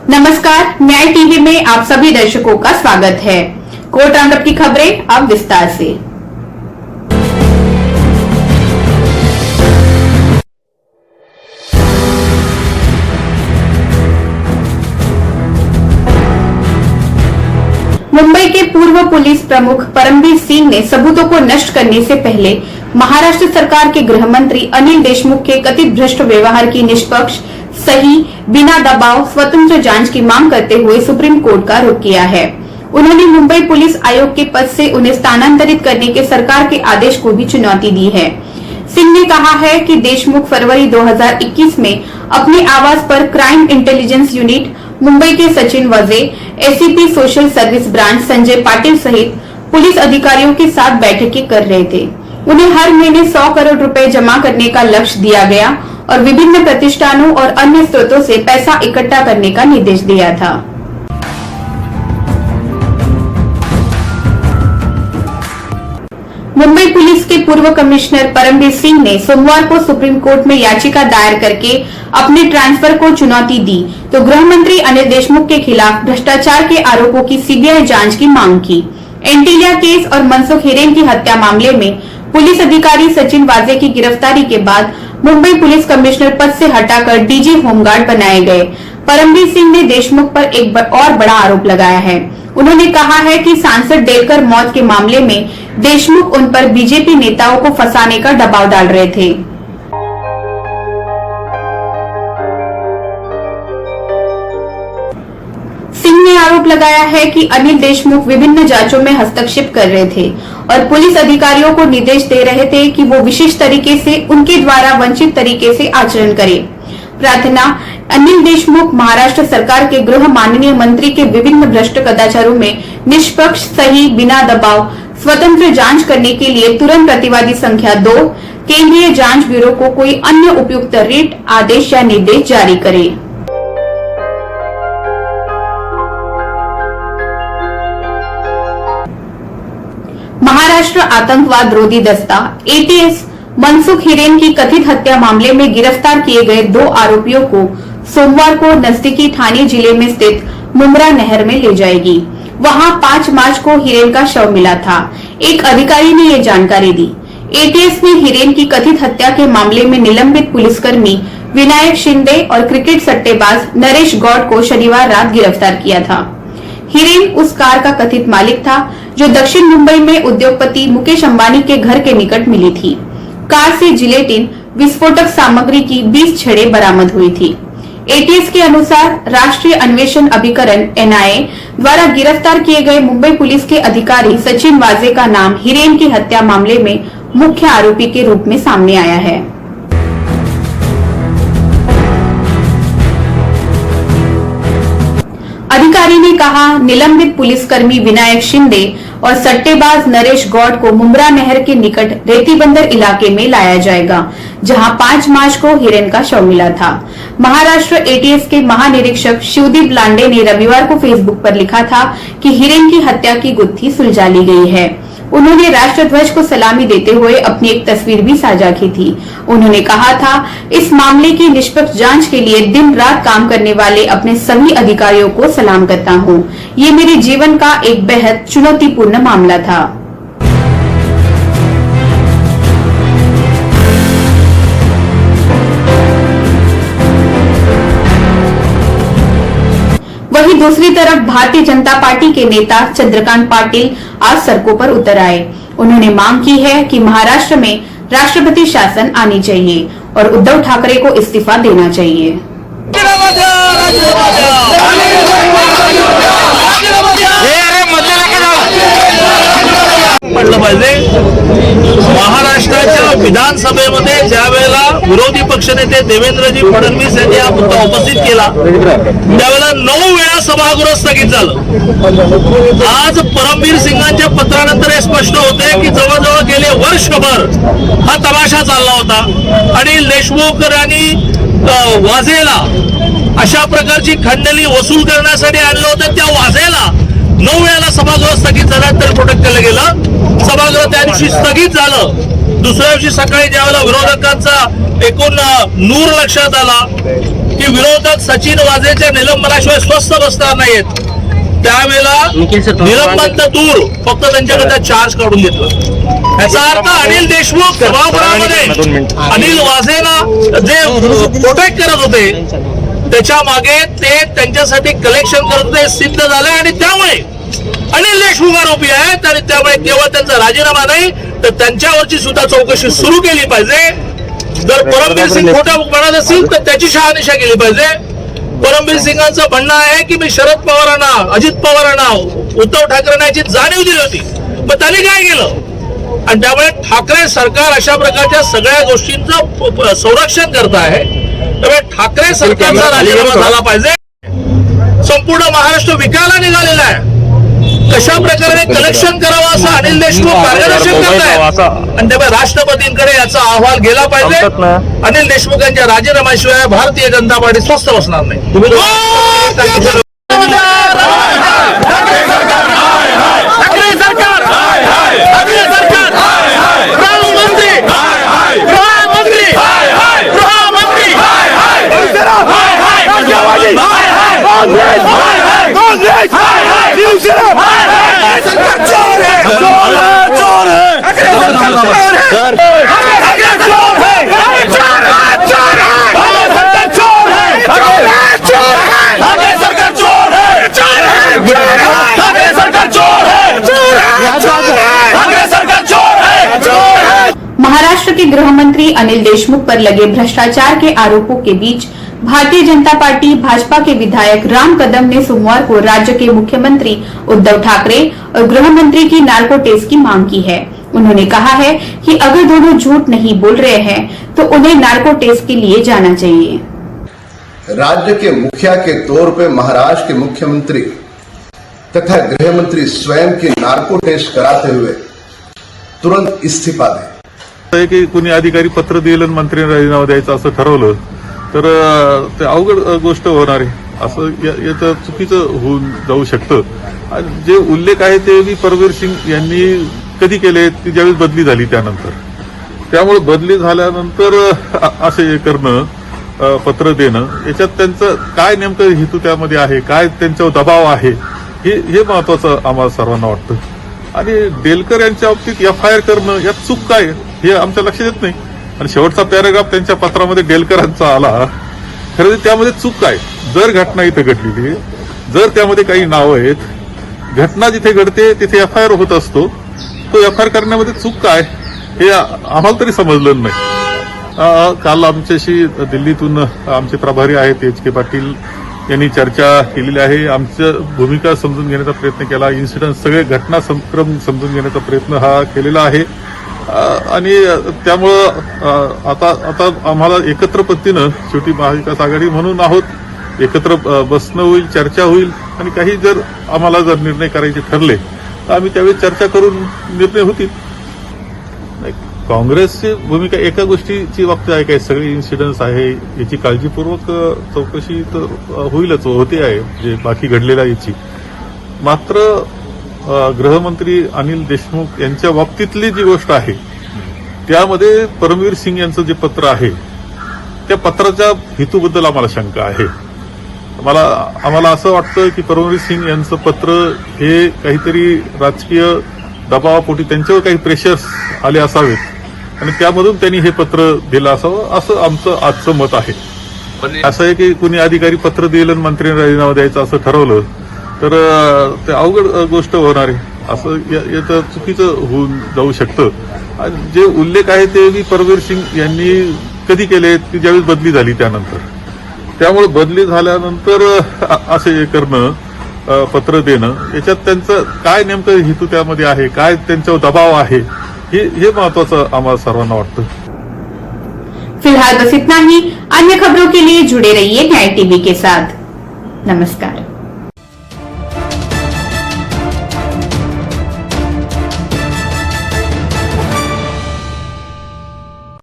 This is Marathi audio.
नमस्कार, न्याय टीवी में आप सभी दर्शकों का स्वागत है। कोर्ट राउंडअप की खबरें अब विस्तार से। मुंबई के पूर्व पुलिस प्रमुख परमवीर सिंह ने सबूतों को नष्ट करने से पहले महाराष्ट्र सरकार के गृह मंत्री अनिल देशमुख के कथित भ्रष्ट व्यवहार की निष्पक्ष, सही, बिना दबाव, स्वतंत्र जांच की मांग करते हुए सुप्रीम कोर्ट का रुख किया है। उन्होंने मुंबई पुलिस आयुक्त के पद से उन्हें स्थानांतरित करने के सरकार के आदेश को भी चुनौती दी है। सिंह ने कहा है कि देशमुख फरवरी 2021 में अपने आवास पर क्राइम इंटेलिजेंस यूनिट, मुंबई के सचिन वाजे, ACP social service branch Sanjay Patil सहित पुलिस अधिकारियों के साथ बैठकें कर रहे थे। उन्हें हर महीने 100 करोड़ रुपए जमा करने का लक्ष्य दिया गया और विभिन्न प्रतिष्ठानों और अन्य स्रोतों से पैसा इकट्ठा करने का निर्देश दिया था। मुंबई पुलिस के पूर्व कमिश्नर परमवीर सिंह ने सोमवार को सुप्रीम कोर्ट में याचिका दायर करके अपने ट्रांसफर को चुनौती दी तो गृह मंत्री अनिल देशमुख के खिलाफ भ्रष्टाचार के आरोपों की सीबीआई जांच की मांग की। एंटीलिया केस और मनसुख हिरेन की हत्या मामले में पुलिस अधिकारी सचिन वाजे की गिरफ्तारी के बाद मुंबई पुलिस कमिश्नर पद से हटाकर डीजी होमगार्ड बनाए गए परमवीर सिंह ने देशमुख पर एक और बड़ा आरोप लगाया है। उन्होंने कहा है कि सांसद डेलकर मौत के मामले में देशमुख उन पर बीजेपी नेताओं को फंसाने का दबाव डाल रहे थे। सिंह ने आरोप लगाया है कि अनिल देशमुख विभिन्न जांचों में हस्तक्षेप कर रहे थे और पुलिस अधिकारियों को निर्देश दे रहे थे कि वो विशेष तरीके से उनके द्वारा वंचित तरीके से आचरण करें। प्रार्थना: अनिल देशमुख महाराष्ट्र सरकार के गृह माननीय मंत्री के विभिन्न भ्रष्ट कदाचारों में निष्पक्ष, सही, बिना दबाव, स्वतंत्र जांच करने के लिए तुरंत प्रतिवादी संख्या 2 केंद्रीय जांच ब्यूरो को कोई अन्य उपयुक्त रिट, आदेश या निर्देश जारी करे। महाराष्ट्र आतंकवाद रोधी दस्ता एटीएस मनसुख हिरेन की कथित हत्या मामले में गिरफ्तार किए गए 2 आरोपियों को सोमवार को नजदीकी ठाणे जिले में स्थित मुमरा नहर में ले जाएगी। वहां 5 मार्च को हिरेन का शव मिला था। एक अधिकारी ने ये जानकारी दी। एटीएस ने हिरेन की कथित हत्या के मामले में निलंबित पुलिसकर्मी विनायक शिंदे और क्रिकेट सट्टेबाज नरेश गौड को शनिवार रात गिरफ्तार किया था। हिरेन उस कार का कथित मालिक था जो दक्षिण मुंबई में उद्योगपति मुकेश अंबानी के घर के निकट मिली थी। कार से जिलेटिन, विस्फोटक सामग्री की 20 छड़ें बरामद हुई थी। एटीएस के अनुसार राष्ट्रीय अन्वेषण अभिकरण एनआईए द्वारा गिरफ्तार किए गए मुंबई पुलिस के अधिकारी सचिन वाजे का नाम हिरेन की हत्या मामले में मुख्य आरोपी के रूप में सामने आया है। अधिकारी ने कहा, निलंबित पुलिसकर्मी विनायक शिंदे और सट्टेबाज नरेश गौड को मुमरा नहर के निकट रेती बंदर इलाके में लाया जाएगा, जहां 5 मार्च को हिरेन का शव मिला था। महाराष्ट्र एटीएस के महानिरीक्षक शिवदीप लांडे ने रविवार को फेसबुक पर लिखा था कि हिरेन की हत्या की गुत्थी सुलझा ली गई है। उन्होंने राष्ट्रध्वज को सलामी देते हुए अपनी एक तस्वीर भी साझा की थी। उन्होंने कहा था, इस मामले की निष्पक्ष जांच के लिए दिन रात काम करने वाले अपने सभी अधिकारियों को सलाम करता हूं। ये मेरे जीवन का एक बेहद चुनौतीपूर्ण मामला था। वहीं दूसरी तरफ भारतीय जनता पार्टी के नेता चंद्रकांत पाटिल आज सड़कों पर उतर आए। उन्होंने मांग की है कि महाराष्ट्र में राष्ट्रपति शासन आनी चाहिए और उद्धव ठाकरे को इस्तीफा देना चाहिए। म्हटलं पाहिजे, महाराष्ट्राच्या विधानसभेमध्ये ज्या वेळेला विरोधी पक्षनेते देवेंद्रजी फडणवीस यांनी हा मुद्दा उपस्थित केला त्यावेळेला 9 वेळा सभागृह स्थगित झालं। आज परमवीर सिंगांच्या पत्रानंतर हे स्पष्ट होते की जवळजवळ गेले वर्षभर हा तमाशा चालला होता। अनिल देशमुख यांनी वाजेला अशा प्रकारची खंडणी वसूल करण्यासाठी आणलं होतं। त्या वाजेला 9 वेळेला सभागृह स्थगित झाल्यानंतर प्रोटेक्ट केलं गेलं। सभागृह त्या दिवशी स्थगित झालं. दुसऱ्या दिवशी सकाळी ज्यावेळेला विरोधकांचा एकूण नूर लक्षात आला की विरोधक सचिन वाझेच्या निलंबनाशिवाय स्वस्थ बसणार नाहीत, त्यावेळेला निलंबन तर दूर, फक्त त्यांच्याकडे चार्ज काढून घेतलं. याचा अर्थ अनिल देशमुख सभागृहामध्ये अनिल वाझेला जे प्रोटेक्ट करत होते त्याच्या मागे ते त्यांच्यासाठी कलेक्शन करत होते सिद्ध झाले आणि त्यामुळे अनिल देशमुख आरोपी आहेत आणि त्यामुळे केवळ त्यांचा राजीनामा नाही तर त्यांच्यावरची सुद्धा चौकशी सुरू केली पाहिजे. जर परमबीर सिंग खोटा म्हणत असतील तर त्याची शहानिशा केली पाहिजे. परमबीर सिंगांचं म्हणणं आहे की मी शरद पवारांना, अजित पवारांना, उद्धव ठाकरेंना याची जाणीव दिली होती, मग त्यांनी काय केलं? आणि त्यामुळे ठाकरे सरकार अशा प्रकारच्या सगळ्या गोष्टींचं संरक्षण करत आहे. त्यामुळे ठाकरे सरकारचा राजीनामा झाला पाहिजे. संपूर्ण महाराष्ट्र विकायला निघालेला आहे. कशा प्रकारे कलेक्शन करावं असं अनिल देशमुख मार्गदर्शन करत आहेत आणि त्यामुळे राष्ट्रपतींकडे याचा अहवाल गेला पाहिजे. अनिल देशमुख यांच्या राजीनाम्याशिवाय भारतीय जनता पार्टी स्वस्थ बसणार नाही. महाराष्ट्र के गृह मंत्री अनिल देशमुख पर लगे भ्रष्टाचार के आरोपों के बीच भारतीय जनता पार्टी भाजपा के विधायक राम कदम ने सोमवार को राज्य के मुख्यमंत्री उद्धव ठाकरे और गृह मंत्री की नार्को टेस्ट की मांग की है. उन्होंने कहा है कि अगर दोनों झूठ नहीं बोल रहे हैं तो उन्हें नार्को टेस्ट के लिए जाना चाहिए. राज्य के मुखिया के तौर पे महाराष्ट्र के मुख्यमंत्री तथा गृह मंत्री स्वयं की नार्को टेस्ट कराते हुए तुरंत इस्तीफा दें. की कुणी अधिकारी पत्र दिलं आणि मंत्र्यांनी राजीनामा द्यायचा असं ठरवलं तर ते अवघड गोष्ट होणार आहे. असं याचं चुकीचं होऊन जाऊ शकतं. आणि जे उल्लेख आहे ते मी परमबीर सिंग यांनी कधी केले की ज्यावेळेस बदली झाली त्यानंतर. त्यामुळे बदली झाल्यानंतर असे करणं, पत्र देणं, याच्यात त्यांचं काय नेमकं हेतू त्यामध्ये आहे, काय त्यांच्यावर दबाव आहे, हे महत्वाचं आम्हाला सर्वांना वाटतं. आणि डेलकर यांच्या बाबतीत एफआयआर करणं यात चूक काय हे आमच्या लक्षात येत नाही. आणि शेवटचा पॅराग्राफ त्यांच्या पत्रामध्ये डेलकरांचा आला, खरं त्यामध्ये चूक काय? जर घटना इथे घडलेली, जर त्यामध्ये काही नावं आहेत, घटना जिथे घडते तिथे एफआयआर होत असतो, तो एफआयआर करण्यामध्ये चूक काय हे आम्हाला तरी समजलं नाही. काल आमच्याशी दिल्लीतून आमचे प्रभारी आहेत HK पाटील यांनी चर्चा केलेली आहे. आमच्या भूमिका समजून घेण्याचा प्रयत्न केला, इन्सिडन्ट सगळे घटनाक्रम समजून घेण्याचा प्रयत्न हा केलेला आहे. आणि त्यामुळं आता आम्हाला एकत्र पद्धतीनं शेवटी महाविकास आघाडी म्हणून आहोत, एकत्र बसणं होईल, चर्चा होईल आणि काही जर आम्हाला जर निर्णय करायचे ठरले तर आम्ही त्यावेळी चर्चा करून निर्णय होतील. काँग्रेसची भूमिका एका गोष्टीची बाबतीत आहे, काय सगळे इन्सिडन्स आहे याची काळजीपूर्वक चौकशी तर होईलच, होते आहे जे बाकी घडलेल्या याची. मात्र गृहमंत्री अनिल देशमुख यांच्या बाबतीतली जी गोष्ट आहे त्यामध्ये परमबीर सिंग यांचं जे पत्र आहे त्या पत्राच्या हेतूबद्दल आम्हाला शंका आहे. आम्हाला असं वाटतं की परमबीर सिंग यांचं पत्र हे काहीतरी राजकीय दबावापोटी त्यांच्यावर काही प्रेशर्स आले असावेत आणि त्यामधून त्यांनी हे पत्र दिलं असावं असं आमचं आजचं मत आहे. असं आहे की कुणी अधिकारी पत्र दिलं आणि मंत्र्यांनी राजीनामा द्यायचा असं ठरवलं तर ते अवघड गोष्ट होणार आहे. असं याचं चुकीचं होऊन जाऊ शकतं. आणि जे उल्लेख आहे ते मी परमबीर सिंग यांनी कधी केले की ज्यावेळेस बदली झाली त्यानंतर. त्यामुळे बदली झाल्यानंतर असे करणं, पत्र देणं, याच्यात त्यांचं काय नेमकं हेतू त्यामध्ये आहे, काय त्यांच्यावर दबाव आहे, हे महत्वाचं आम्हाला सर्वांना वाटतं. फिलहाल बस इतना ही. अन्य खबरों के लिए जुड़े रहिए न्याय टीवी के साथ. नमस्कार.